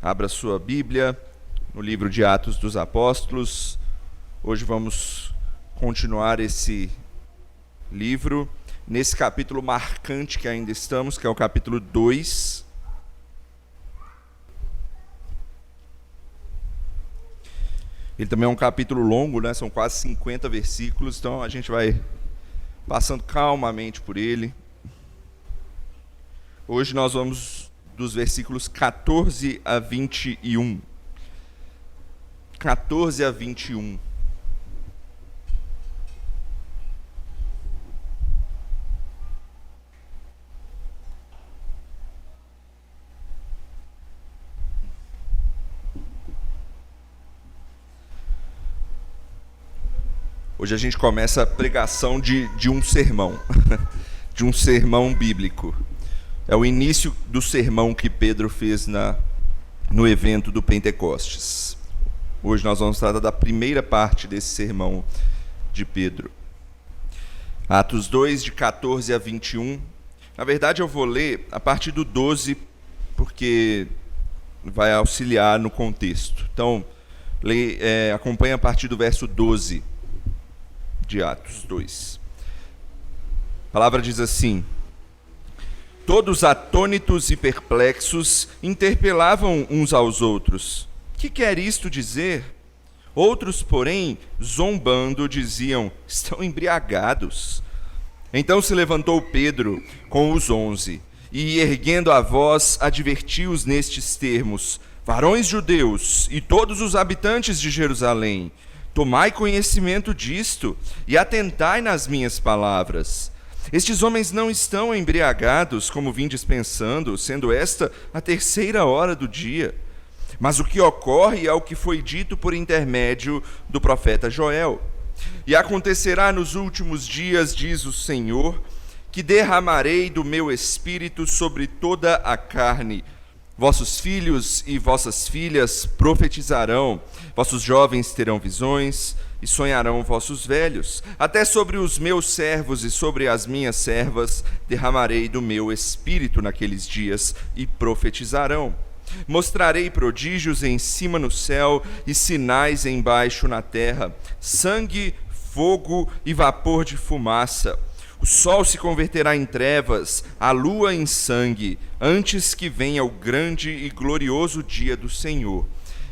Abra sua Bíblia no livro de Atos dos Apóstolos. Hoje vamos continuar esse livro, nesse capítulo marcante que ainda estamos, que é o capítulo 2. Ele também é um capítulo longo, né? São quase 50 versículos, então a gente vai passando calmamente por ele. Hoje nós vamos dos versículos 14 a 21. 14 a 21. Hoje a gente começa a pregação de um sermão, de um sermão bíblico. É o início do sermão que Pedro fez no evento do Pentecostes. Hoje nós vamos tratar da primeira parte desse sermão de Pedro. Atos 2, de 14 a 21. Na verdade, eu vou ler a partir do 12, porque vai auxiliar no contexto. Então, acompanhe a partir do verso 12 de Atos 2. A palavra diz assim: todos atônitos e perplexos interpelavam uns aos outros: que quer isto dizer? Outros, porém, zombando, diziam: estão embriagados. Então se levantou Pedro com os 11 e, erguendo a voz, advertiu-os nestes termos: varões judeus e todos os habitantes de Jerusalém, tomai conhecimento disto e atentai nas minhas palavras. Estes homens não estão embriagados, como vindes pensando, sendo esta a 3ª hora do dia. Mas o que ocorre é o que foi dito por intermédio do profeta Joel. E acontecerá nos últimos dias, diz o Senhor, que derramarei do meu espírito sobre toda a carne. Vossos filhos e vossas filhas profetizarão, vossos jovens terão visões, e sonharão vossos velhos. Até sobre os meus servos e sobre as minhas servas derramarei do meu espírito naqueles dias, e profetizarão. Mostrarei prodígios em cima no céu e sinais embaixo na terra: sangue, fogo e vapor de fumaça. O sol se converterá em trevas, a lua em sangue, antes que venha o grande e glorioso dia do Senhor.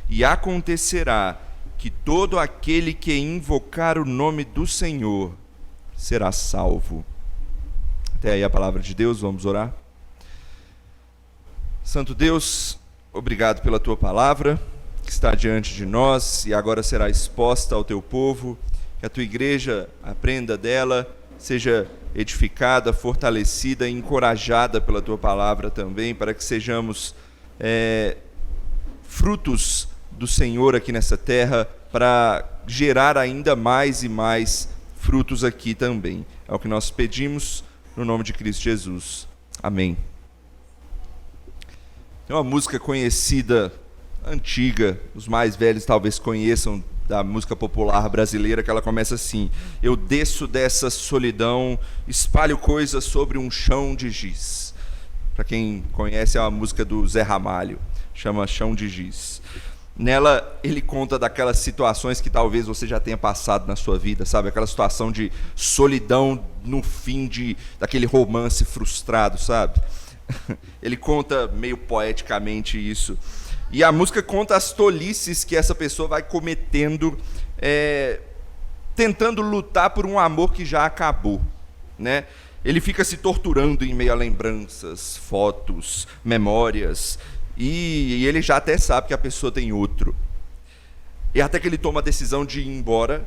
E acontecerá que todo aquele que invocar o nome do Senhor será salvo. Até aí a palavra de Deus, vamos orar. Santo Deus, obrigado pela tua palavra, que está diante de nós e agora será exposta ao teu povo, que a tua igreja aprenda dela, seja edificada, fortalecida e encorajada pela tua palavra também, para que sejamos frutos do Senhor aqui nessa terra, para gerar ainda mais e mais frutos aqui também. É o que nós pedimos no nome de Cristo Jesus. Amém. Tem uma música conhecida, antiga, os mais velhos talvez conheçam, da música popular brasileira, que ela começa assim: eu desço dessa solidão, espalho coisas sobre um chão de giz. Para quem conhece, é uma música do Zé Ramalho, chama Chão de Giz. Nela ele conta daquelas situações que talvez você já tenha passado na sua vida, sabe? Aquela situação de solidão no fim daquele romance frustrado, sabe? Ele conta meio poeticamente isso. E a música conta as tolices que essa pessoa vai cometendo, tentando lutar por um amor que já acabou, né? Ele fica se torturando em meio a lembranças, fotos, memórias, e ele já até sabe que a pessoa tem outro. E até que ele toma a decisão de ir embora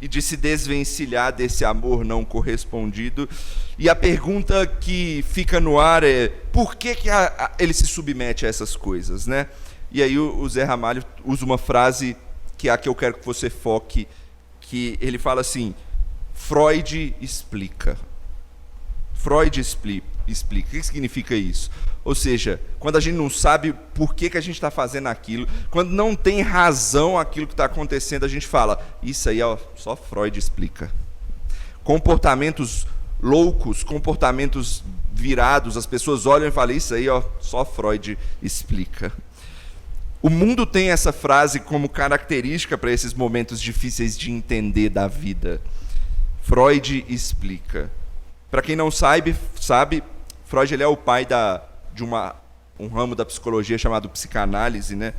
e de se desvencilhar desse amor não correspondido. E a pergunta que fica no ar é: por que ele se submete a essas coisas, né? E aí o Zé Ramalho usa uma frase que é a que eu quero que você foque, que ele fala assim: Freud explica. Freud explica. O que significa isso? Ou seja, quando a gente não sabe por que a gente está fazendo aquilo, quando não tem razão aquilo que está acontecendo, a gente fala: isso aí só Freud explica. Comportamentos loucos, comportamentos virados, as pessoas olham e falam: isso aí só Freud explica. O mundo tem essa frase como característica para esses momentos difíceis de entender da vida. Freud explica. Para quem não sabe, Freud ele é o pai de um ramo da psicologia chamado psicanálise, né?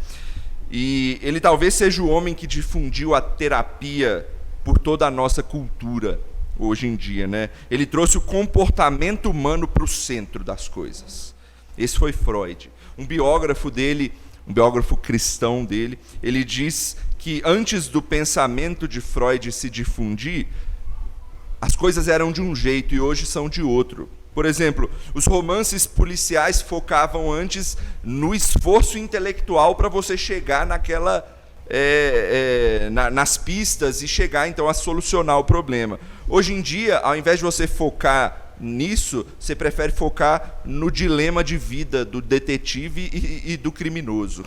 E ele talvez seja o homem que difundiu a terapia por toda a nossa cultura hoje em dia, né? Ele trouxe o comportamento humano para o centro das coisas. Esse foi Freud. Um biógrafo cristão dele, ele diz que antes do pensamento de Freud se difundir, as coisas eram de um jeito e hoje são de outro. Por exemplo, os romances policiais focavam antes no esforço intelectual para você chegar nas pistas e chegar então a solucionar o problema. Hoje em dia, ao invés de você focar nisso, você prefere focar no dilema de vida do detetive e do criminoso.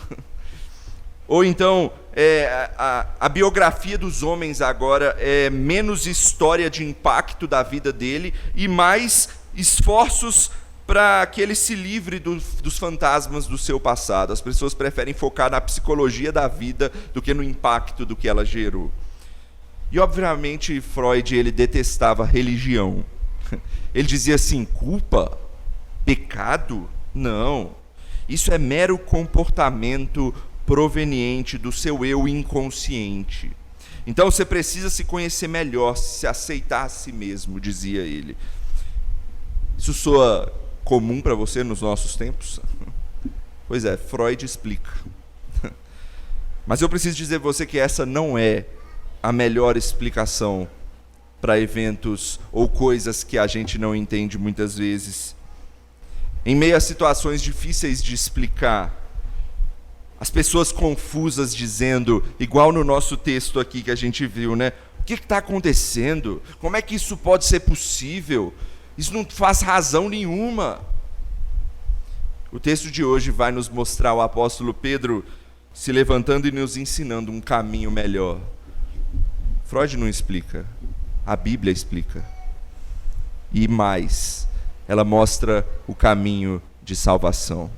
Ou então, a biografia dos homens agora é menos história de impacto da vida dele e mais esforços para que ele se livre dos fantasmas do seu passado. As pessoas preferem focar na psicologia da vida do que no impacto do que ela gerou. E, obviamente, Freud ele detestava religião. Ele dizia assim, culpa? Pecado? Não. Isso é mero comportamento proveniente do seu eu inconsciente. Então você precisa se conhecer melhor, se aceitar a si mesmo, dizia ele. Isso soa comum para você nos nossos tempos? Pois é, Freud explica. Mas eu preciso dizer a você que essa não é a melhor explicação para eventos ou coisas que a gente não entende muitas vezes. Em meio a situações difíceis de explicar, as pessoas confusas dizendo, igual no nosso texto aqui que a gente viu, né? O que está acontecendo? Como é que isso pode ser possível? Isso não faz razão nenhuma. O texto de hoje vai nos mostrar o apóstolo Pedro se levantando e nos ensinando um caminho melhor. Freud não explica, a Bíblia explica. E mais, ela mostra o caminho de salvação.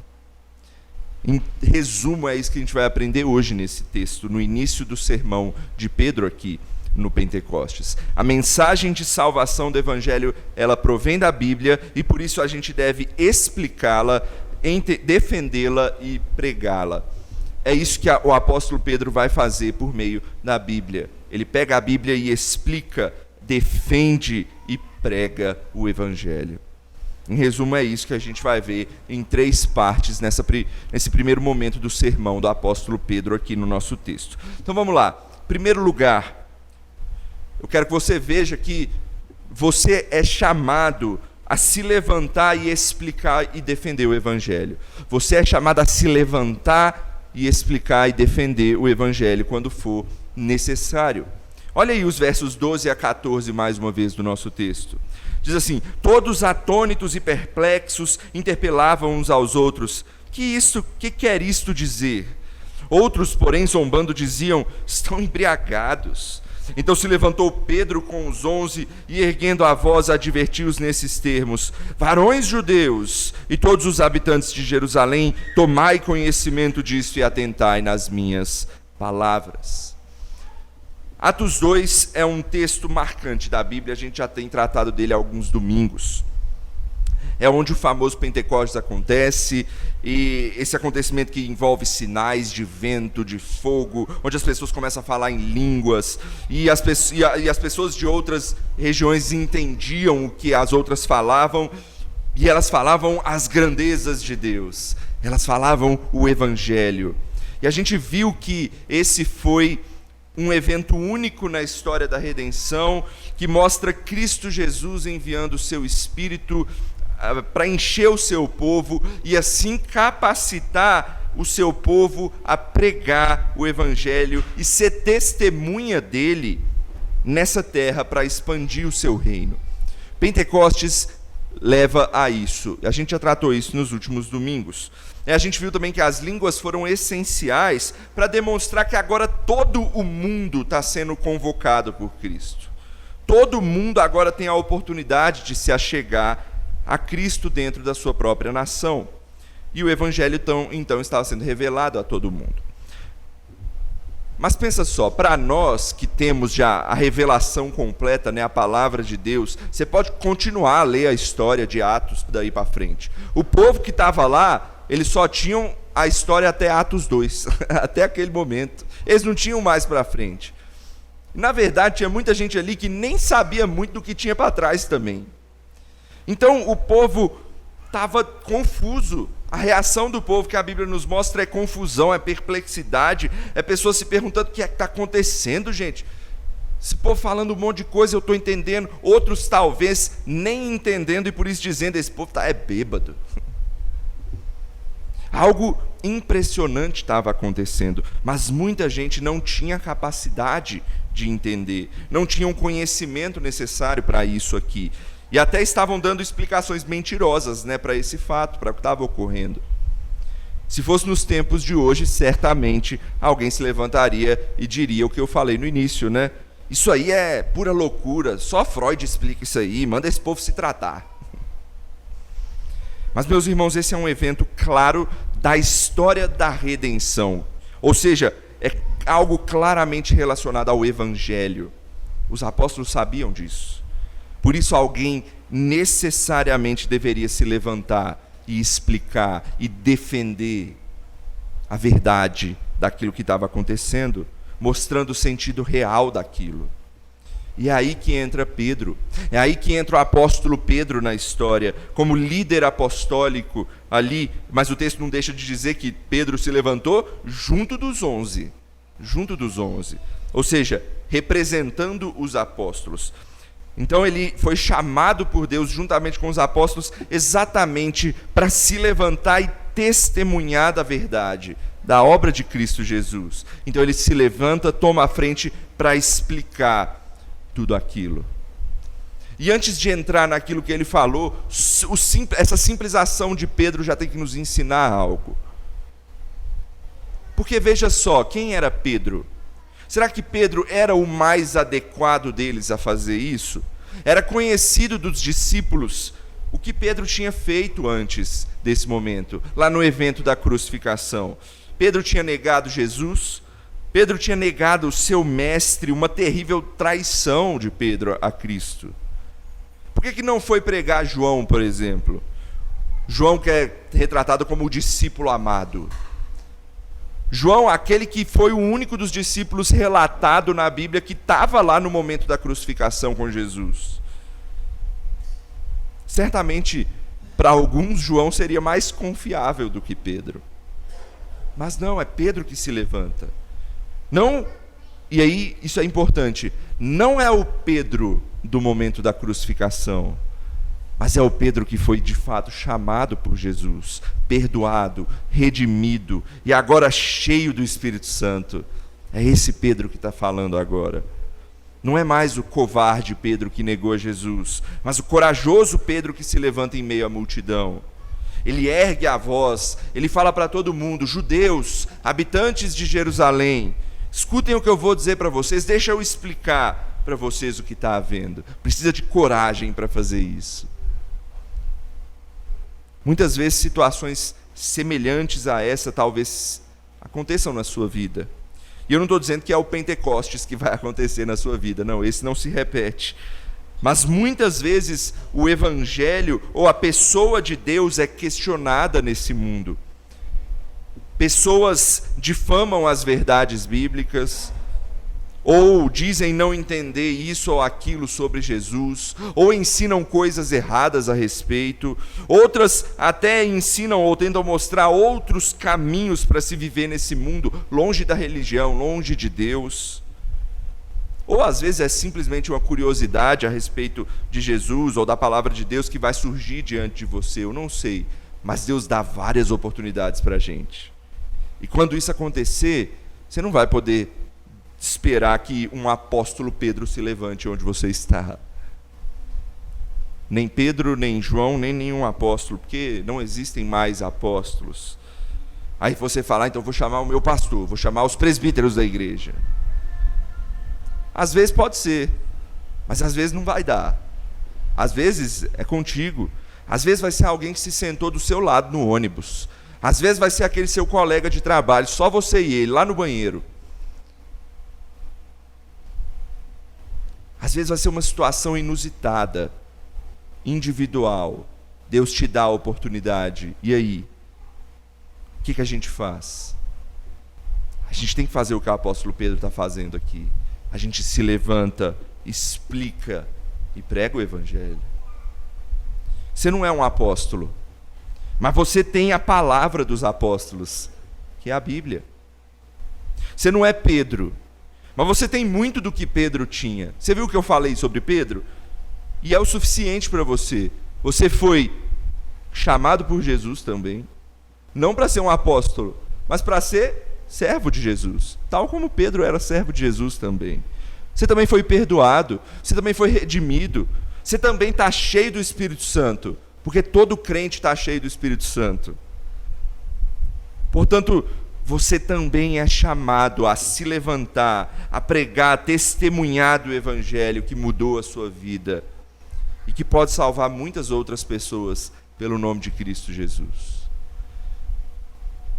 Em resumo, é isso que a gente vai aprender hoje nesse texto, no início do sermão de Pedro aqui no Pentecostes. A mensagem de salvação do Evangelho, ela provém da Bíblia e por isso a gente deve explicá-la, defendê-la e pregá-la. É isso que o apóstolo Pedro vai fazer por meio da Bíblia. Ele pega a Bíblia e explica, defende e prega o Evangelho. Em resumo, é isso que a gente vai ver em 3 partes nesse primeiro momento do sermão do apóstolo Pedro aqui no nosso texto. Então vamos lá. Em primeiro lugar, eu quero que você veja que você é chamado a se levantar e explicar e defender o Evangelho. Você é chamado a se levantar e explicar e defender o Evangelho quando for necessário. Olha aí os versos 12 a 14 mais uma vez do nosso texto. Diz assim, todos atônitos e perplexos interpelavam uns aos outros, que quer isto dizer? Outros, porém, zombando, diziam, estão embriagados. Então se levantou Pedro com os 11 e erguendo a voz advertiu-os nesses termos, varões judeus e todos os habitantes de Jerusalém, tomai conhecimento disto e atentai nas minhas palavras. Atos 2 é um texto marcante da Bíblia, a gente já tem tratado dele há alguns domingos. É onde o famoso Pentecostes acontece, e esse acontecimento que envolve sinais de vento, de fogo, onde as pessoas começam a falar em línguas, e as pessoas de outras regiões entendiam o que as outras falavam, e elas falavam as grandezas de Deus, elas falavam o Evangelho. E a gente viu que esse foi um evento único na história da redenção, que mostra Cristo Jesus enviando o seu Espírito para encher o seu povo e assim capacitar o seu povo a pregar o Evangelho e ser testemunha dele nessa terra para expandir o seu reino. Pentecostes leva a isso. A gente já tratou isso nos últimos domingos. A gente viu também que as línguas foram essenciais para demonstrar que agora todo o mundo está sendo convocado por Cristo. Todo mundo agora tem a oportunidade de se achegar a Cristo dentro da sua própria nação. E o Evangelho então estava sendo revelado a todo mundo. Mas pensa só, para nós que temos já a revelação completa, né, a palavra de Deus, você pode continuar a ler a história de Atos daí para frente. O povo que estava lá, eles só tinham a história até Atos 2, até aquele momento. Eles não tinham mais para frente. Na verdade, tinha muita gente ali que nem sabia muito do que tinha para trás também. Então, o povo estava confuso. A reação do povo que a Bíblia nos mostra é confusão, é perplexidade, é pessoas se perguntando o que é que está acontecendo, gente. Esse povo falando um monte de coisa, eu estou entendendo, outros talvez nem entendendo e por isso dizendo, esse povo é bêbado. Algo impressionante estava acontecendo, mas muita gente não tinha capacidade de entender, não tinha o conhecimento necessário para isso aqui. E até estavam dando explicações mentirosas, né, para esse fato, para o que estava ocorrendo. Se fosse nos tempos de hoje, certamente alguém se levantaria e diria o que eu falei no início, né? Isso aí é pura loucura, só Freud explica isso aí, manda esse povo se tratar. Mas, meus irmãos, esse é um evento claro da história da redenção. Ou seja, é algo claramente relacionado ao Evangelho. Os apóstolos sabiam disso. Por isso, alguém necessariamente deveria se levantar e explicar e defender a verdade daquilo que estava acontecendo, mostrando o sentido real daquilo. E é aí que entra Pedro, é aí que entra o apóstolo Pedro na história, como líder apostólico ali, mas o texto não deixa de dizer que Pedro se levantou junto dos 11, ou seja, representando os apóstolos. Então ele foi chamado por Deus juntamente com os apóstolos exatamente para se levantar e testemunhar da verdade, da obra de Cristo Jesus. Então ele se levanta, toma a frente para explicar tudo aquilo. E antes de entrar naquilo que ele falou, essa simples ação de Pedro já tem que nos ensinar algo. Porque veja só, quem era Pedro? Será que Pedro era o mais adequado deles a fazer isso? Era conhecido dos discípulos o que Pedro tinha feito antes desse momento, lá no evento da crucificação. Pedro tinha negado Jesus, Pedro tinha negado o seu mestre, uma terrível traição de Pedro a Cristo. Por que não foi pregar João, por exemplo? João, que é retratado como o discípulo amado. João, aquele que foi o único dos discípulos relatado na Bíblia que estava lá no momento da crucificação com Jesus. Certamente, para alguns, João seria mais confiável do que Pedro. Mas não, é Pedro que se levanta. Não, e aí isso é importante, não é o Pedro do momento da crucificação, mas é o Pedro que foi de fato chamado por Jesus, perdoado, redimido e agora cheio do Espírito Santo. É esse Pedro que está falando agora. Não é mais o covarde Pedro que negou a Jesus, mas o corajoso Pedro que se levanta em meio à multidão. Ele ergue a voz, ele fala para todo mundo: judeus, habitantes de Jerusalém, escutem o que eu vou dizer para vocês, deixa eu explicar para vocês o que está havendo. Precisa de coragem para fazer isso. Muitas vezes situações semelhantes a essa talvez aconteçam na sua vida. E eu não estou dizendo que é o Pentecostes que vai acontecer na sua vida, não, esse não se repete. Mas muitas vezes o Evangelho ou a pessoa de Deus é questionada nesse mundo. Pessoas difamam as verdades bíblicas, ou dizem não entender isso ou aquilo sobre Jesus, ou ensinam coisas erradas a respeito, outras até ensinam ou tentam mostrar outros caminhos para se viver nesse mundo, longe da religião, longe de Deus. Ou às vezes é simplesmente uma curiosidade a respeito de Jesus ou da palavra de Deus que vai surgir diante de você, eu não sei, mas Deus dá várias oportunidades para a gente. E quando isso acontecer, você não vai poder esperar que um apóstolo Pedro se levante onde você está. Nem Pedro, nem João, nem nenhum apóstolo, porque não existem mais apóstolos. Aí você fala: então vou chamar o meu pastor, vou chamar os presbíteros da igreja. Às vezes pode ser, mas às vezes não vai dar. Às vezes é contigo, às vezes vai ser alguém que se sentou do seu lado no ônibus, às vezes vai ser aquele seu colega de trabalho, só você e ele, lá no banheiro. Às vezes vai ser uma situação inusitada, individual. Deus te dá a oportunidade. E aí? O que a gente faz? A gente tem que fazer o que o apóstolo Pedro está fazendo aqui. A gente se levanta, explica e prega o evangelho. Você não é um apóstolo, mas você tem a palavra dos apóstolos, que é a Bíblia. Você não é Pedro, mas você tem muito do que Pedro tinha. Você viu o que eu falei sobre Pedro? E é o suficiente para você. Você foi chamado por Jesus também, não para ser um apóstolo, mas para ser servo de Jesus, tal como Pedro era servo de Jesus também. Você também foi perdoado, você também foi redimido, você também está cheio do Espírito Santo, porque todo crente está cheio do Espírito Santo. Portanto, você também é chamado a se levantar, a pregar, a testemunhar do Evangelho que mudou a sua vida e que pode salvar muitas outras pessoas pelo nome de Cristo Jesus.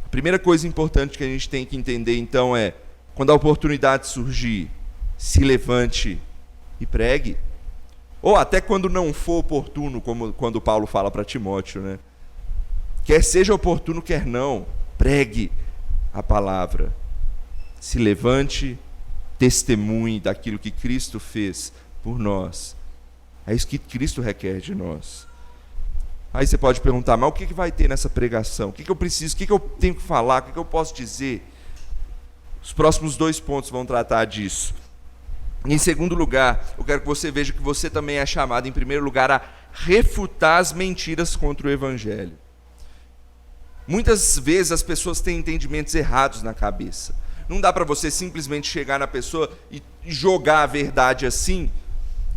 A primeira coisa importante que a gente tem que entender, então, é, quando a oportunidade surgir, se levante e pregue. Ou até quando não for oportuno, como quando Paulo fala para Timóteo, né? Quer seja oportuno, quer não, pregue a palavra. Se levante, testemunhe daquilo que Cristo fez por nós. É isso que Cristo requer de nós. Aí você pode perguntar, mas o que vai ter nessa pregação? O que eu preciso? O que eu tenho que falar? O que eu posso dizer? Os próximos 2 pontos vão tratar disso. Em segundo lugar, eu quero que você veja que você também é chamado, em primeiro lugar, a refutar as mentiras contra o Evangelho. Muitas vezes as pessoas têm entendimentos errados na cabeça. Não dá para você simplesmente chegar na pessoa e jogar a verdade assim,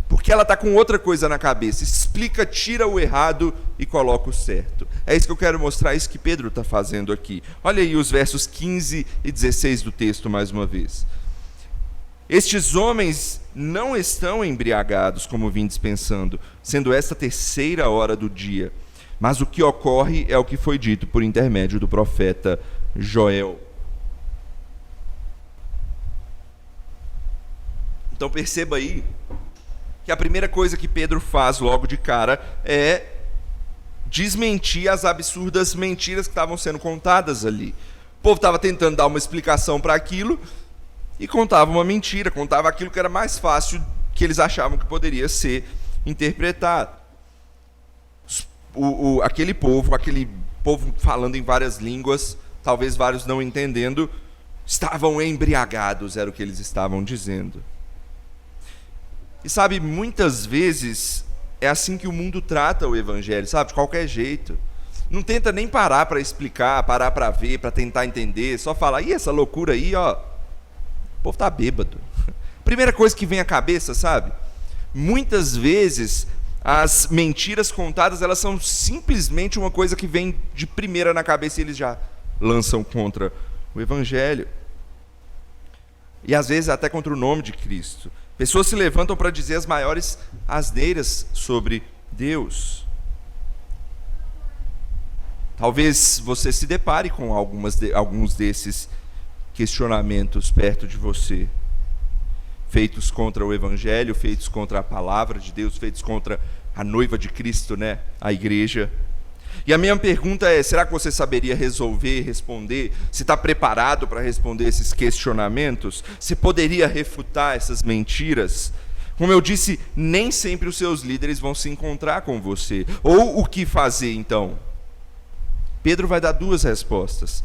porque ela está com outra coisa na cabeça. Explica, tira o errado e coloca o certo. É isso que eu quero mostrar, é isso que Pedro está fazendo aqui. Olha aí os versos 15 e 16 do texto mais uma vez. Estes homens não estão embriagados, como vindes pensando, sendo esta 3ª hora do dia. Mas o que ocorre é o que foi dito por intermédio do profeta Joel. Então perceba aí que a primeira coisa que Pedro faz logo de cara é desmentir as absurdas mentiras que estavam sendo contadas ali. O povo estava tentando dar uma explicação para aquilo e contava uma mentira, contava aquilo que era mais fácil, que eles achavam que poderia ser interpretado. Aquele povo falando em várias línguas, talvez vários não entendendo, estavam embriagados, era o que eles estavam dizendo. E sabe, muitas vezes é assim que o mundo trata o Evangelho, sabe, de qualquer jeito. Não tenta nem parar para explicar, parar para ver, para tentar entender, só falar, e essa loucura aí, ó, o povo está bêbado. Primeira coisa que vem à cabeça, sabe? Muitas vezes as mentiras contadas, elas são simplesmente uma coisa que vem de primeira na cabeça e eles já lançam contra o Evangelho. E às vezes até contra o nome de Cristo. Pessoas se levantam para dizer as maiores asneiras sobre Deus. Talvez você se depare com alguns desses questionamentos perto de você, feitos contra o Evangelho, feitos contra a palavra de Deus, feitos contra a noiva de Cristo, né? A igreja. E a minha pergunta é, será que você saberia resolver, responder? Você está preparado para responder esses questionamentos? Você poderia refutar essas mentiras? Como eu disse, nem sempre os seus líderes vão se encontrar com você. Ou o que fazer, então? Pedro vai dar 2 respostas.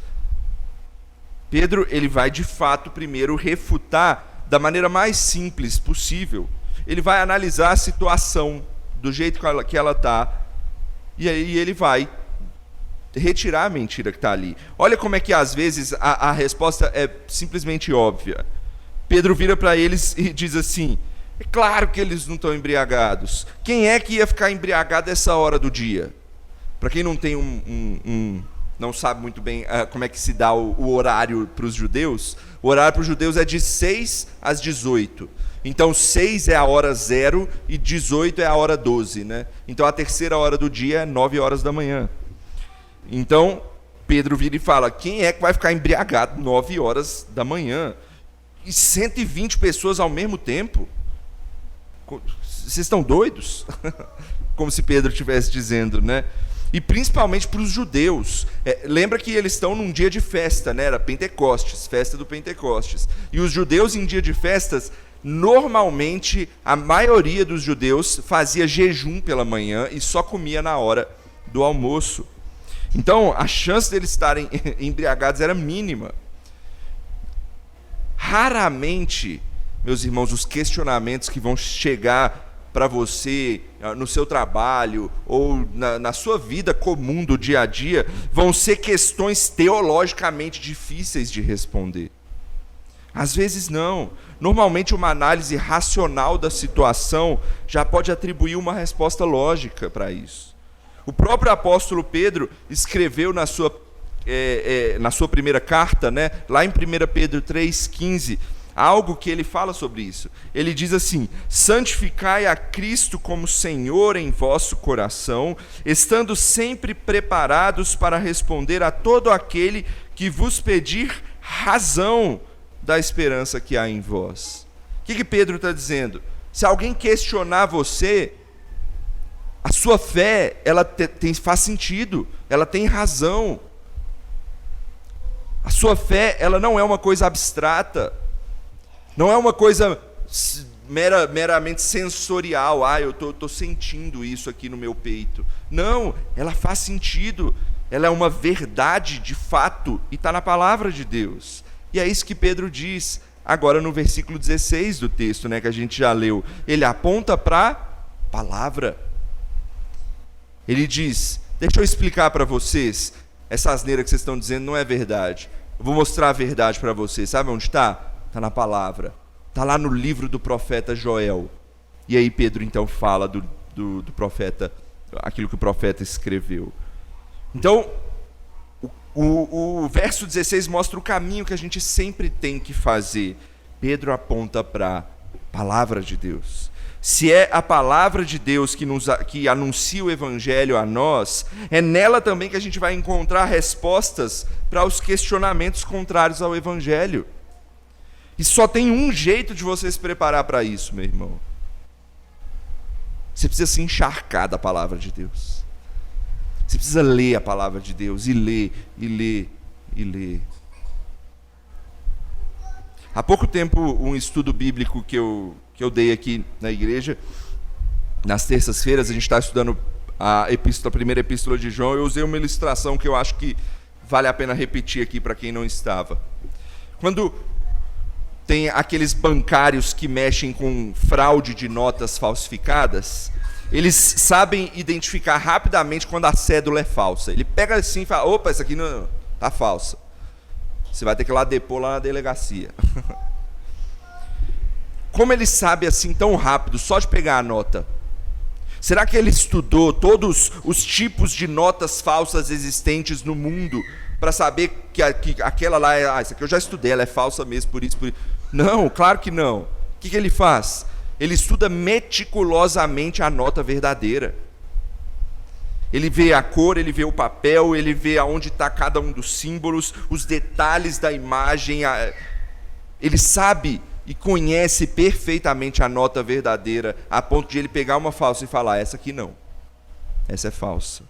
Pedro, ele vai de fato primeiro refutar da maneira mais simples possível. Ele vai analisar a situação do jeito que ela está, e aí ele vai retirar a mentira que está ali. Olha como é que às vezes a resposta é simplesmente óbvia. Pedro vira para eles e diz assim, é claro que eles não estão embriagados. Quem é que ia ficar embriagado essa hora do dia? Para quem não tem não sabe muito bem como é que se dá o horário para os judeus, o horário para os judeus é de 6 às 18. Então 6 é a hora 0 e 18 é a hora 12, né? Então a 3ª hora do dia é 9 horas da manhã. Então Pedro vira e fala, quem é que vai ficar embriagado 9 horas da manhã? E 120 pessoas ao mesmo tempo? Vocês estão doidos? Como se Pedro estivesse dizendo, né? E principalmente para os judeus. Lembra que eles estão num dia de festa, né? Era Pentecostes, festa do Pentecostes. E os judeus em dia de festas, normalmente, a maioria dos judeus fazia jejum pela manhã e só comia na hora do almoço. Então, a chance deles estarem embriagados era mínima. Raramente, meus irmãos, os questionamentos que vão chegar para você no seu trabalho ou na sua vida comum do dia a dia vão ser questões teologicamente difíceis de responder. Às vezes não. Normalmente uma análise racional da situação já pode atribuir uma resposta lógica para isso. O próprio apóstolo Pedro escreveu na sua primeira carta, né, lá em 1 Pedro 3,15, algo que ele fala sobre isso. Ele diz assim: santificai a Cristo como Senhor em vosso coração, estando sempre preparados para responder a todo aquele que vos pedir razão da esperança que há em vós. O que Pedro está dizendo? Se alguém questionar você, a sua fé, ela faz sentido, ela tem razão. A sua fé, ela não é uma coisa abstrata, não é uma coisa meramente sensorial. Eu estou sentindo isso aqui no meu peito. Não, ela faz sentido, ela é uma verdade de fato e está na palavra de Deus. E é isso que Pedro diz agora no versículo 16 do texto, né, que a gente já leu. Ele aponta para a palavra. Ele diz: deixa eu explicar para vocês, essa asneira que vocês estão dizendo não é verdade. Eu vou mostrar a verdade para vocês. Sabe onde está? Está na palavra. Está lá no livro do profeta Joel. E aí Pedro então fala do profeta, aquilo que o profeta escreveu. Então, o verso 16 mostra o caminho que a gente sempre tem que fazer. Pedro aponta para a palavra de Deus. Se é a palavra de Deus que anuncia o evangelho a nós, é nela também que a gente vai encontrar respostas para os questionamentos contrários ao evangelho. E só tem um jeito de você se preparar para isso, meu irmão. Você precisa se encharcar da palavra de Deus. Você precisa ler a palavra de Deus, e ler, e ler, e ler. Há pouco tempo, um estudo bíblico que eu dei aqui na igreja, nas terças-feiras, a gente está estudando a primeira epístola de João. Eu usei uma ilustração que eu acho que vale a pena repetir aqui para quem não estava. Quando tem aqueles bancários que mexem com fraude de notas falsificadas, eles sabem identificar rapidamente quando a cédula é falsa. Ele pega assim e fala: opa, essa aqui não está falsa. Você vai ter que ir lá depor lá na delegacia. Como ele sabe assim tão rápido, só de pegar a nota? Será que ele estudou todos os tipos de notas falsas existentes no mundo para saber que aquela lá é... essa aqui eu já estudei, ela é falsa mesmo, por isso. Não, claro que não. O que ele faz? Ele estuda meticulosamente a nota verdadeira. Ele vê a cor, ele vê o papel, ele vê aonde está cada um dos símbolos, os detalhes da imagem. Ele sabe e conhece perfeitamente a nota verdadeira, a ponto de ele pegar uma falsa e falar: essa aqui não, essa é falsa.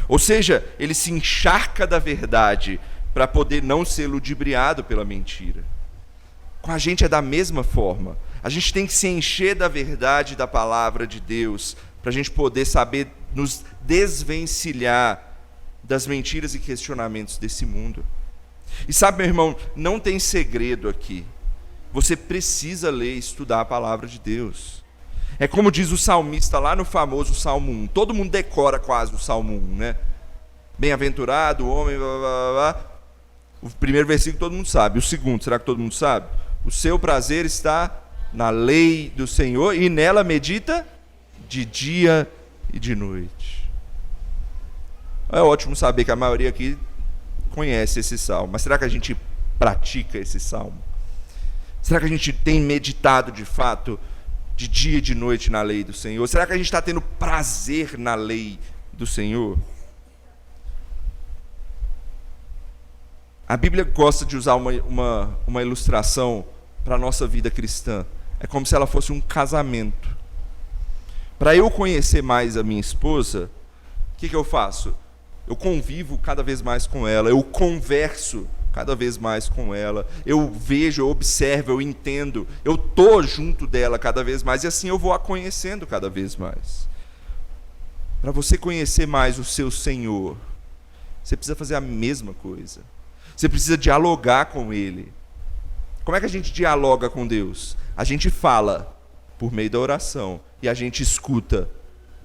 Ou seja, ele se encharca da verdade para poder não ser ludibriado pela mentira. Com a gente é da mesma forma. A gente tem que se encher da verdade da palavra de Deus, para a gente poder saber nos desvencilhar das mentiras e questionamentos desse mundo. E sabe, meu irmão, não tem segredo aqui. Você precisa ler e estudar a palavra de Deus. É como diz o salmista lá no famoso Salmo 1. Todo mundo decora quase o Salmo 1, né? Bem-aventurado o homem, blá, blá, blá. O primeiro versículo todo mundo sabe. O segundo, será que todo mundo sabe? O seu prazer está na lei do Senhor e nela medita de dia e de noite. É ótimo saber que a maioria aqui conhece esse salmo. Mas será que a gente pratica esse salmo? Será que a gente tem meditado de fato de dia e de noite na lei do Senhor? Será que a gente está tendo prazer na lei do Senhor? A Bíblia gosta de usar uma ilustração para a nossa vida cristã. É como se ela fosse um casamento. Para eu conhecer mais a minha esposa, o que eu faço? Eu convivo cada vez mais com ela, eu converso cada vez mais com ela, eu vejo, eu observo, eu entendo, eu estou junto dela cada vez mais, e assim eu vou a conhecendo cada vez mais. Para você conhecer mais o seu Senhor, você precisa fazer a mesma coisa. Você precisa dialogar com Ele. Como é que a gente dialoga com Deus? A gente fala por meio da oração e a gente escuta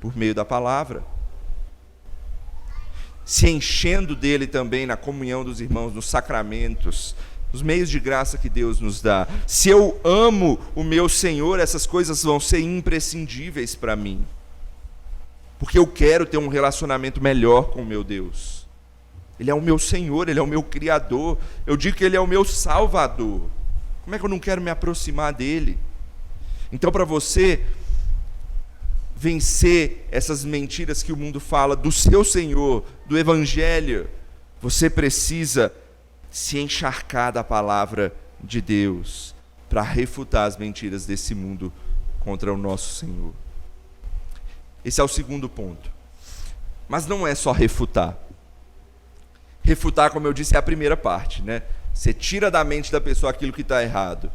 por meio da palavra. Se enchendo dele também na comunhão dos irmãos, nos sacramentos, nos meios de graça que Deus nos dá. Se eu amo o meu Senhor, essas coisas vão ser imprescindíveis para mim. Porque eu quero ter um relacionamento melhor com o meu Deus. Ele é o meu Senhor, Ele é o meu Criador. Eu digo que Ele é o meu Salvador. Como é que eu não quero me aproximar dEle? Então, para você vencer essas mentiras que o mundo fala do seu Senhor, do Evangelho, você precisa se encharcar da palavra de Deus para refutar as mentiras desse mundo contra o nosso Senhor. Esse é o segundo ponto. Mas não é só refutar. Refutar, como eu disse, é a primeira parte, né? Você tira da mente da pessoa aquilo que está errado.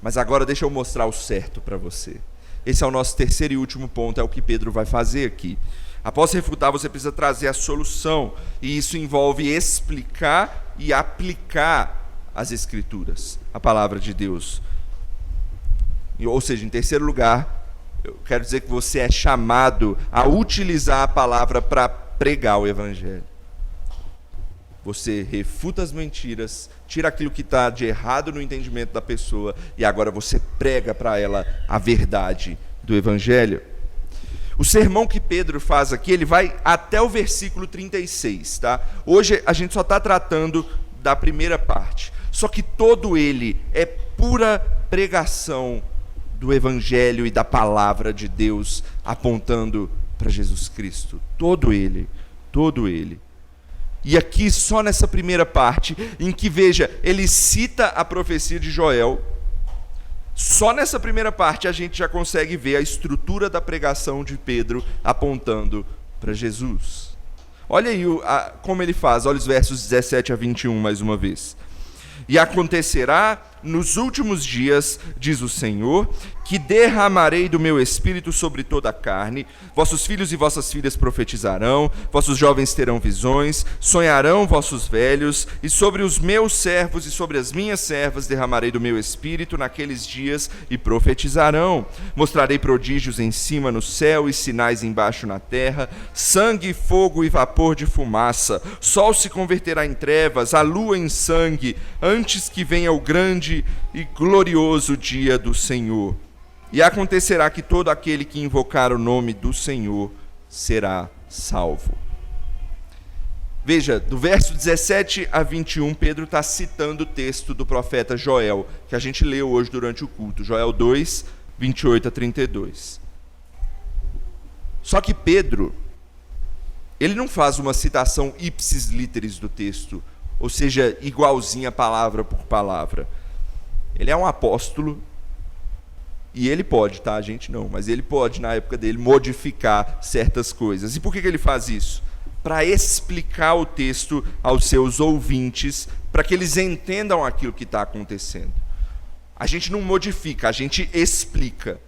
Mas agora deixa eu mostrar o certo para você. Esse é o nosso terceiro e último ponto, é o que Pedro vai fazer aqui. Após refutar, você precisa trazer a solução. E isso envolve explicar e aplicar as Escrituras, a palavra de Deus. Ou seja, em terceiro lugar, eu quero dizer que você é chamado a utilizar a palavra para pregar o Evangelho. Você refuta as mentiras, tira aquilo que está de errado no entendimento da pessoa e agora você prega para ela a verdade do Evangelho. O sermão que Pedro faz aqui, ele vai até o versículo 36, tá? Hoje a gente só está tratando da primeira parte, só que todo ele é pura pregação do Evangelho e da palavra de Deus apontando para Jesus Cristo. Todo ele. E aqui, só nessa primeira parte, em que, veja, ele cita a profecia de Joel, só nessa primeira parte a gente já consegue ver a estrutura da pregação de Pedro apontando para Jesus. Olha aí como ele faz, olha os versos 17 a 21 mais uma vez. E acontecerá nos últimos dias, diz o Senhor, que derramarei do meu espírito sobre toda a carne, vossos filhos e vossas filhas profetizarão, vossos jovens terão visões, sonharão vossos velhos, e sobre os meus servos e sobre as minhas servas derramarei do meu espírito naqueles dias e profetizarão. Mostrarei prodígios em cima no céu e sinais embaixo na terra, sangue, fogo e vapor de fumaça. Sol se converterá em trevas, a lua em sangue, antes que venha o grande e glorioso dia do Senhor. E acontecerá que todo aquele que invocar o nome do Senhor será salvo. Veja, do verso 17 a 21, Pedro está citando o texto do profeta Joel, que a gente leu hoje durante o culto, Joel 2, 28 a 32. Só que Pedro, ele não faz uma citação ipsis literis do texto, ou seja, igualzinha palavra por palavra. Ele é um apóstolo, e ele pode, tá? A gente não, mas ele pode, na época dele, modificar certas coisas. E por que ele faz isso? Para explicar o texto aos seus ouvintes, para que eles entendam aquilo que está acontecendo. A gente não modifica, a gente explica.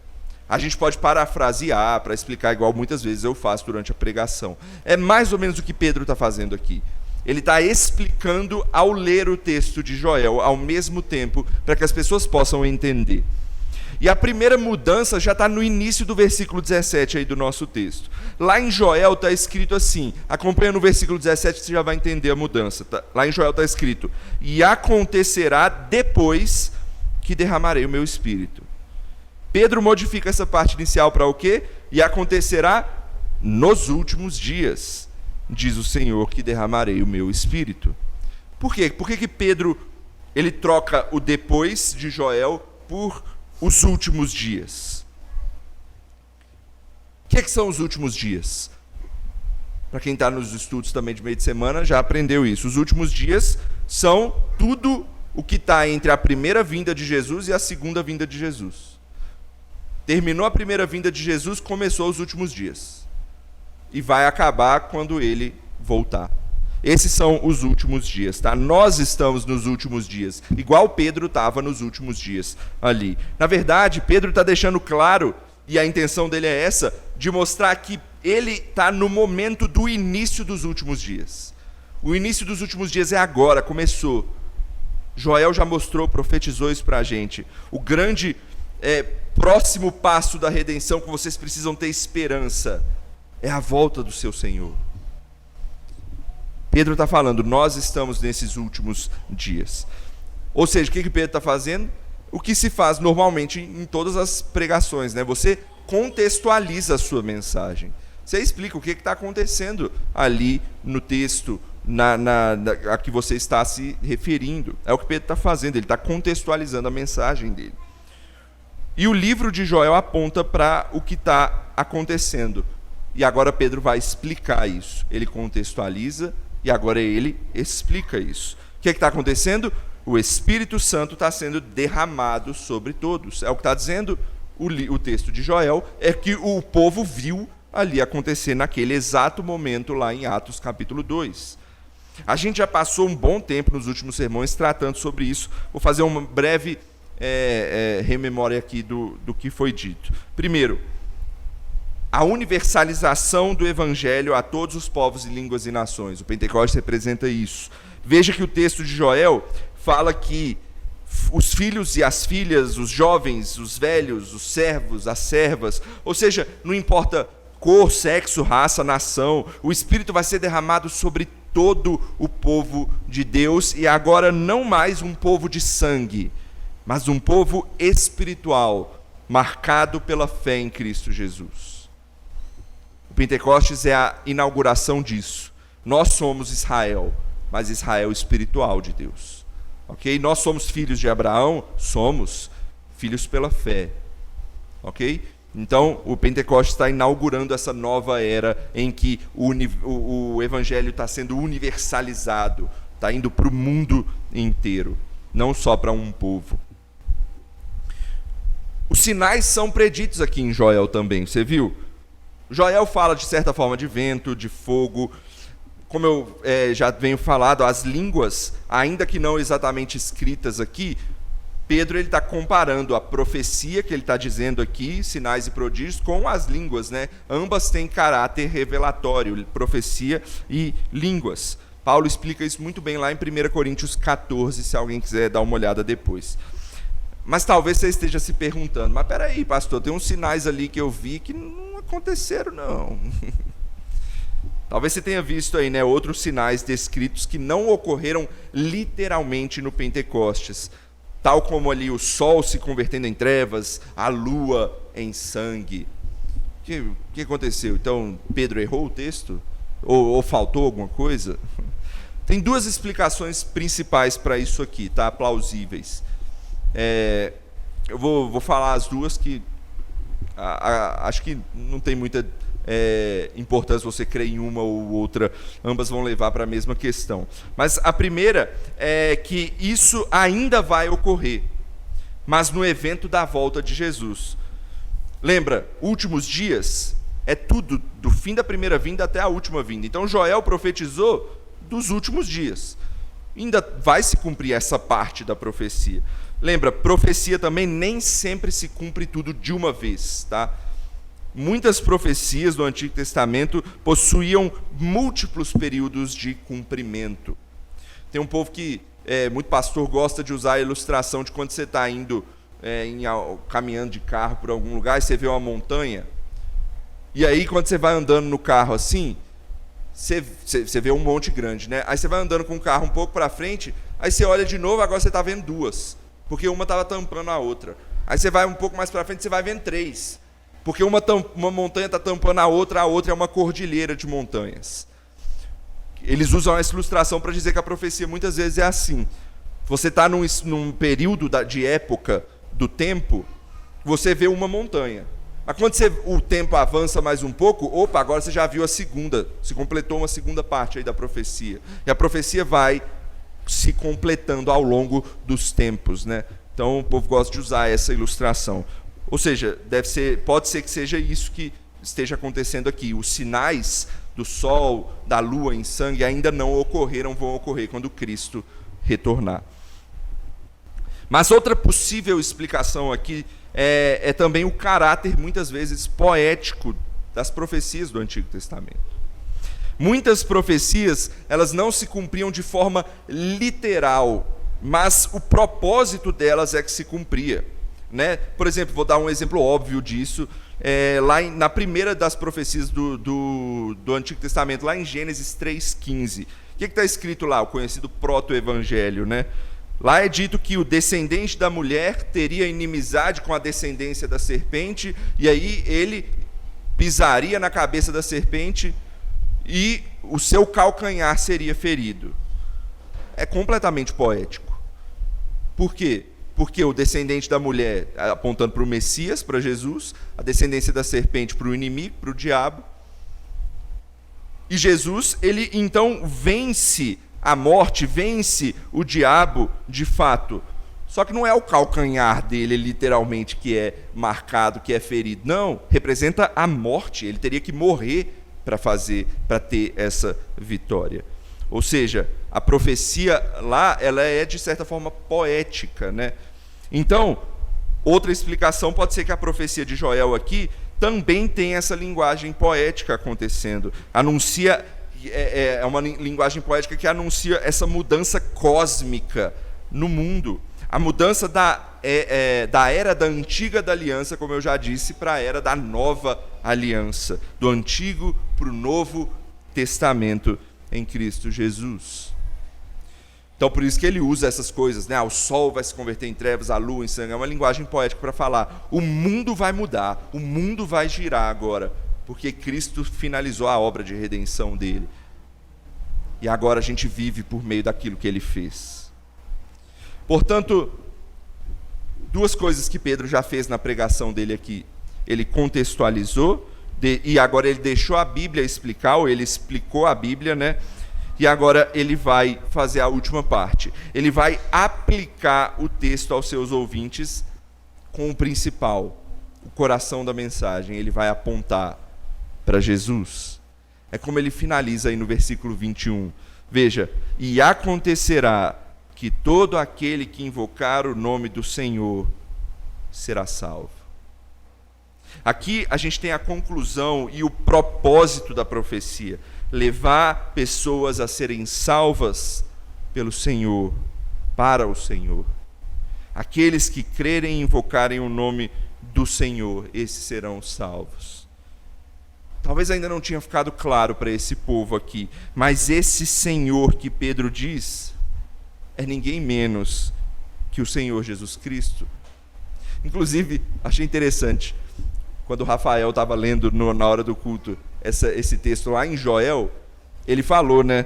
A gente pode parafrasear para explicar, igual muitas vezes eu faço durante a pregação. É mais ou menos o que Pedro está fazendo aqui. Ele está explicando ao ler o texto de Joel ao mesmo tempo, para que as pessoas possam entender. E a primeira mudança já está no início do versículo 17 aí do nosso texto. Lá em Joel está escrito assim, acompanha no versículo 17 você já vai entender a mudança. Tá? Lá em Joel está escrito, e acontecerá depois que derramarei o meu espírito. Pedro modifica essa parte inicial para o quê? E acontecerá nos últimos dias, diz o Senhor, que derramarei o meu espírito. Por quê? Por que Pedro ele troca o depois de Joel por os últimos dias? O que são os últimos dias? Para quem está nos estudos também de meio de semana, já aprendeu isso. Os últimos dias são tudo o que está entre a primeira vinda de Jesus e a segunda vinda de Jesus. Terminou a primeira vinda de Jesus, começou os últimos dias. E vai acabar quando ele voltar. Esses são os últimos dias, tá? Nós estamos nos últimos dias, igual Pedro estava nos últimos dias ali. Na verdade, Pedro está deixando claro, e a intenção dele é essa, de mostrar que ele está no momento do início dos últimos dias. O início dos últimos dias é agora, começou. Joel já mostrou, profetizou isso para a gente. O grande próximo passo da redenção que vocês precisam ter esperança é a volta do seu Senhor. Pedro está falando, nós estamos nesses últimos dias. Ou seja, o que Pedro está fazendo? O que se faz normalmente em todas as pregações, né? Você contextualiza a sua mensagem. Você explica o que está acontecendo ali no texto, a que você está se referindo. É o que Pedro está fazendo, ele está contextualizando a mensagem dele. E o livro de Joel aponta para o que está acontecendo. E agora Pedro vai explicar isso. Ele contextualiza e agora ele explica isso. O que está acontecendo? O Espírito Santo está sendo derramado sobre todos. É o que está dizendo o texto de Joel, é que o povo viu ali acontecer naquele exato momento lá em Atos capítulo 2. A gente já passou um bom tempo nos últimos sermões tratando sobre isso. Vou fazer uma breve rememória aqui do que foi dito. Primeiro, a universalização do Evangelho a todos os povos e línguas e nações. O Pentecostes representa isso. Veja que o texto de Joel fala que os filhos e as filhas, os jovens, os velhos, os servos, as servas, ou seja, não importa cor, sexo, raça, nação, o Espírito vai ser derramado sobre todo o povo de Deus, e agora não mais um povo de sangue, mas um povo espiritual, marcado pela fé em Cristo Jesus. O Pentecostes é a inauguração disso. Nós somos Israel, mas Israel espiritual de Deus. Ok? Nós somos filhos de Abraão? Somos filhos pela fé. Ok? Então, o Pentecostes está inaugurando essa nova era em que o Evangelho está sendo universalizado, está indo para o mundo inteiro, não só para um povo. Os sinais são preditos aqui em Joel também, você viu? Joel fala de certa forma de vento, de fogo. Como eu já venho falado, as línguas, ainda que não exatamente escritas aqui, Pedro está comparando a profecia que ele está dizendo aqui, sinais e prodígios, com as línguas, né? Ambas têm caráter revelatório, profecia e línguas. Paulo explica isso muito bem lá em 1 Coríntios 14, se alguém quiser dar uma olhada depois. Mas talvez você esteja se perguntando, mas peraí, pastor, tem uns sinais ali que eu vi que não aconteceram, não. Talvez você tenha visto aí, né, outros sinais descritos que não ocorreram literalmente no Pentecostes, tal como ali o sol se convertendo em trevas, a lua em sangue. O que aconteceu? Então, Pedro errou o texto? Ou faltou alguma coisa? Tem duas explicações principais para isso aqui, tá? Plausíveis. Eu vou falar as duas que acho que não tem muita importância você crer em uma ou outra, ambas vão levar para a mesma questão. Mas a primeira é que isso ainda vai ocorrer, mas no evento da volta de Jesus. Lembra, últimos dias é tudo, do fim da primeira vinda até a última vinda. Então Joel profetizou dos últimos dias. Ainda vai se cumprir essa parte da profecia. Lembra, profecia também nem sempre se cumpre tudo de uma vez, tá? Muitas profecias do Antigo Testamento possuíam múltiplos períodos de cumprimento. Tem um povo que, muito pastor, gosta de usar a ilustração de quando você está indo, caminhando de carro por algum lugar e você vê uma montanha. E aí, quando você vai andando no carro assim, você vê um monte grande, né? Aí você vai andando com o carro um pouco para frente, aí você olha de novo, agora você está vendo duas, porque uma estava tampando a outra. Aí você vai um pouco mais para frente, você vai vendo três, porque uma montanha está tampando a outra é uma cordilheira de montanhas. Eles usam essa ilustração para dizer que a profecia muitas vezes é assim. Você está num período de época do tempo, você vê uma montanha. Mas quando o tempo avança mais um pouco, agora você já viu a segunda, se completou uma segunda parte aí da profecia. E a profecia vai se completando ao longo dos tempos, né? Então o povo gosta de usar essa ilustração. Ou seja, pode ser que seja isso que esteja acontecendo aqui. Os sinais do sol, da lua em sangue ainda não ocorreram, vão ocorrer quando Cristo retornar. Mas outra possível explicação aqui é também o caráter, muitas vezes, poético das profecias do Antigo Testamento. Muitas profecias, elas não se cumpriam de forma literal, mas o propósito delas é que se cumpria. Né? Por exemplo, vou dar um exemplo óbvio disso, na primeira das profecias do Antigo Testamento, lá em Gênesis 3,15. O que está escrito lá? O conhecido proto-evangelho, né? Lá é dito que o descendente da mulher teria inimizade com a descendência da serpente, e aí ele pisaria na cabeça da serpente e o seu calcanhar seria ferido. É completamente poético. Por quê? Porque o descendente da mulher, apontando para o Messias, para Jesus, a descendência da serpente para o inimigo, para o diabo. E Jesus, ele então vence a morte, vence o diabo de fato. Só que não é o calcanhar dele, literalmente, que é marcado, que é ferido. Não, representa a morte. Ele teria que morrer para ter essa vitória. Ou seja, a profecia lá, ela é de certa forma poética, né? Então, outra explicação pode ser que a profecia de Joel aqui também tem essa linguagem poética acontecendo. Anuncia, é uma linguagem poética que anuncia essa mudança cósmica no mundo. A mudança da era da antiga da aliança, como eu já disse, para a era da nova aliança. Do Antigo para o Novo Testamento em Cristo Jesus. Então, por isso que ele usa essas coisas, né? O sol vai se converter em trevas, a lua em sangue. É uma linguagem poética para falar. O mundo vai mudar, o mundo vai girar agora, porque Cristo finalizou a obra de redenção dele. E agora a gente vive por meio daquilo que ele fez. Portanto, duas coisas que Pedro já fez na pregação dele aqui. Ele contextualizou, e agora ele deixou a Bíblia explicar, ou ele explicou a Bíblia, né? E agora ele vai fazer a última parte. Ele vai aplicar o texto aos seus ouvintes com o principal, o coração da mensagem. Ele vai apontar para Jesus. É como ele finaliza aí no versículo 21. Veja, e acontecerá que todo aquele que invocar o nome do Senhor será salvo. Aqui a gente tem a conclusão e o propósito da profecia. Levar pessoas a serem salvas pelo Senhor, para o Senhor. Aqueles que crerem e invocarem o nome do Senhor, esses serão salvos. Talvez ainda não tinha ficado claro para esse povo aqui, mas esse Senhor que Pedro diz é ninguém menos que o Senhor Jesus Cristo. Inclusive, achei interessante, quando o Rafael estava lendo na hora do culto esse texto lá em Joel, ele falou, né?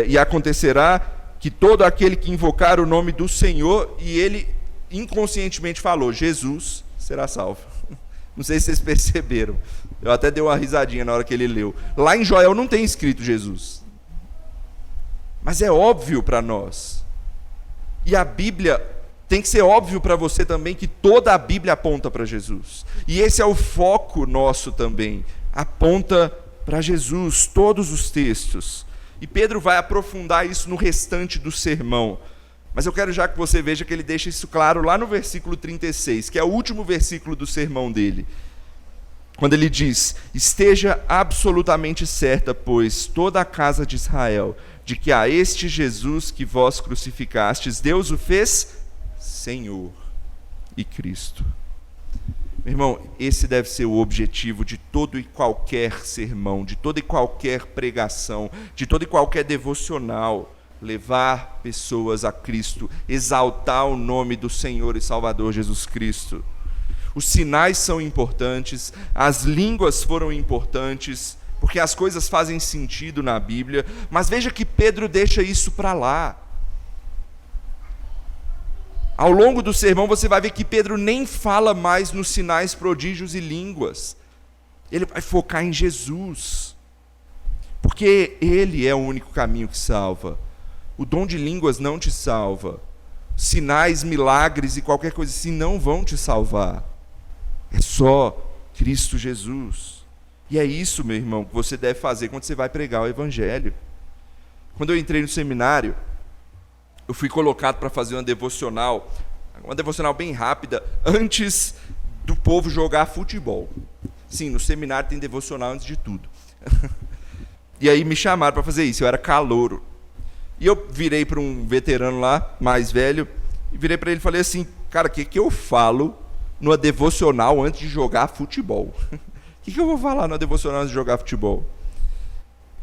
E acontecerá que todo aquele que invocar o nome do Senhor, e ele inconscientemente falou, Jesus será salvo. Não sei se vocês perceberam. Eu até dei uma risadinha na hora que ele leu. Lá em Joel não tem escrito Jesus. Mas é óbvio para nós. E a Bíblia tem que ser óbvio para você também que toda a Bíblia aponta para Jesus. E esse é o foco nosso também. Aponta para Jesus, todos os textos. E Pedro vai aprofundar isso no restante do sermão. Mas eu quero já que você veja que ele deixa isso claro lá no versículo 36, que é o último versículo do sermão dele. Quando ele diz, esteja absolutamente certa, pois, toda a casa de Israel, de que a este Jesus que vós crucificastes, Deus o fez Senhor e Cristo. Meu irmão, esse deve ser o objetivo de todo e qualquer sermão, de toda e qualquer pregação, de todo e qualquer devocional. Levar pessoas a Cristo, exaltar o nome do Senhor e Salvador Jesus Cristo. Os sinais são importantes, as línguas foram importantes, porque as coisas fazem sentido na Bíblia, mas veja que Pedro deixa isso para lá. Ao longo do sermão você vai ver que Pedro nem fala mais nos sinais, prodígios e línguas. Ele vai focar em Jesus, porque Ele é o único caminho que salva. O dom de línguas não te salva. Sinais, milagres e qualquer coisa assim não vão te salvar. É só Cristo Jesus. E é isso, meu irmão, que você deve fazer quando você vai pregar o Evangelho. Quando eu entrei no seminário, eu fui colocado para fazer uma devocional bem rápida, antes do povo jogar futebol. Sim, no seminário tem devocional antes de tudo. E aí me chamaram para fazer isso, eu era calouro. E eu virei para um veterano lá, mais velho, e virei para ele e falei assim, cara, o que eu falo numa devocional antes de jogar futebol? O que eu vou falar numa devocional antes de jogar futebol?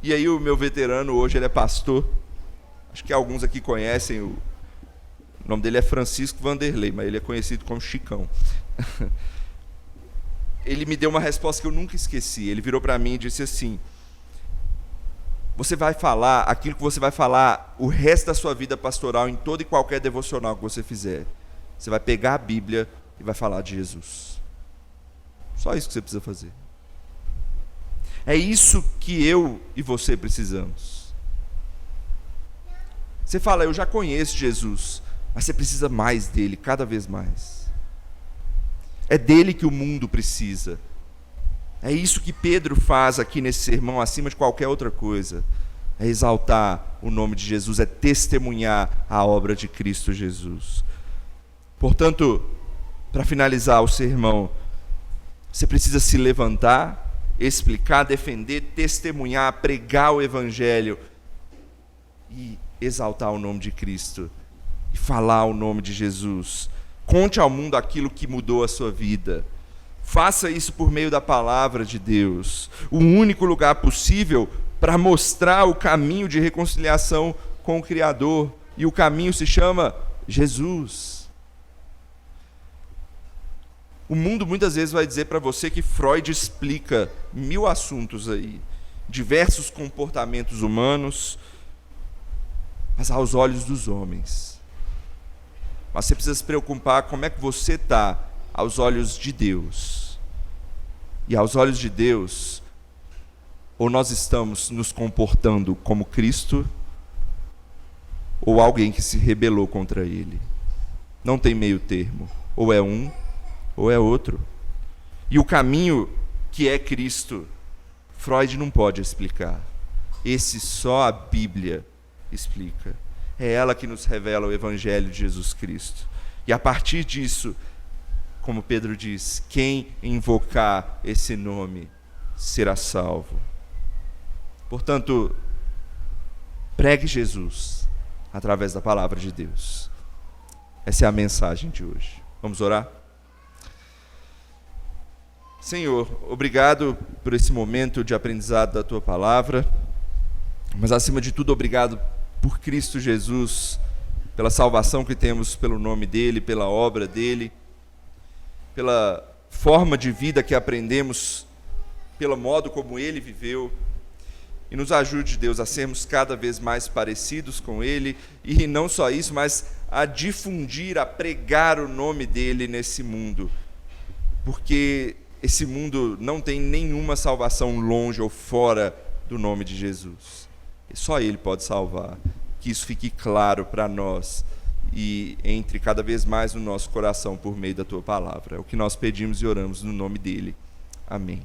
E aí o meu veterano, hoje ele é pastor, acho que alguns aqui conhecem, o nome dele é Francisco Vanderlei, mas ele é conhecido como Chicão. Ele me deu uma resposta que eu nunca esqueci. Ele virou para mim e disse assim, você vai falar aquilo que você vai falar o resto da sua vida pastoral em toda e qualquer devocional que você fizer. Você vai pegar a Bíblia e vai falar de Jesus. Só isso que você precisa fazer. É isso que eu e você precisamos. Você fala, eu já conheço Jesus, mas você precisa mais dele, cada vez mais. É dele que o mundo precisa. É isso que Pedro faz aqui nesse sermão, acima de qualquer outra coisa. É exaltar o nome de Jesus, é testemunhar a obra de Cristo Jesus. Portanto, para finalizar o sermão, você precisa se levantar, explicar, defender, testemunhar, pregar o Evangelho e exaltar o nome de Cristo e falar o nome de Jesus. Conte ao mundo aquilo que mudou a sua vida. Faça isso por meio da palavra de Deus. O único lugar possível para mostrar o caminho de reconciliação com o Criador. E o caminho se chama Jesus. O mundo muitas vezes vai dizer para você que Freud explica 1000 assuntos aí, diversos comportamentos humanos, mas aos olhos dos homens. Mas você precisa se preocupar como é que você está aos olhos de Deus. E aos olhos de Deus, ou nós estamos nos comportando como Cristo, ou alguém que se rebelou contra Ele. Não tem meio termo. Ou é um, ou é outro. E o caminho que é Cristo, Freud não pode explicar. Esse só a Bíblia explica. É ela que nos revela o Evangelho de Jesus Cristo. E a partir disso, como Pedro diz, quem invocar esse nome será salvo. Portanto, pregue Jesus através da palavra de Deus. Essa é a mensagem de hoje. Vamos orar? Senhor, obrigado por esse momento de aprendizado da Tua palavra, mas acima de tudo, obrigado por Cristo Jesus, pela salvação que temos pelo nome dEle, pela obra dEle, pela forma de vida que aprendemos, pelo modo como Ele viveu. E nos ajude, Deus, a sermos cada vez mais parecidos com Ele, e não só isso, mas a difundir, a pregar o nome dEle nesse mundo, porque esse mundo não tem nenhuma salvação longe ou fora do nome de Jesus. Só Ele pode salvar. Que isso fique claro para nós e entre cada vez mais no nosso coração por meio da Tua palavra. É o que nós pedimos e oramos no nome dEle. Amém.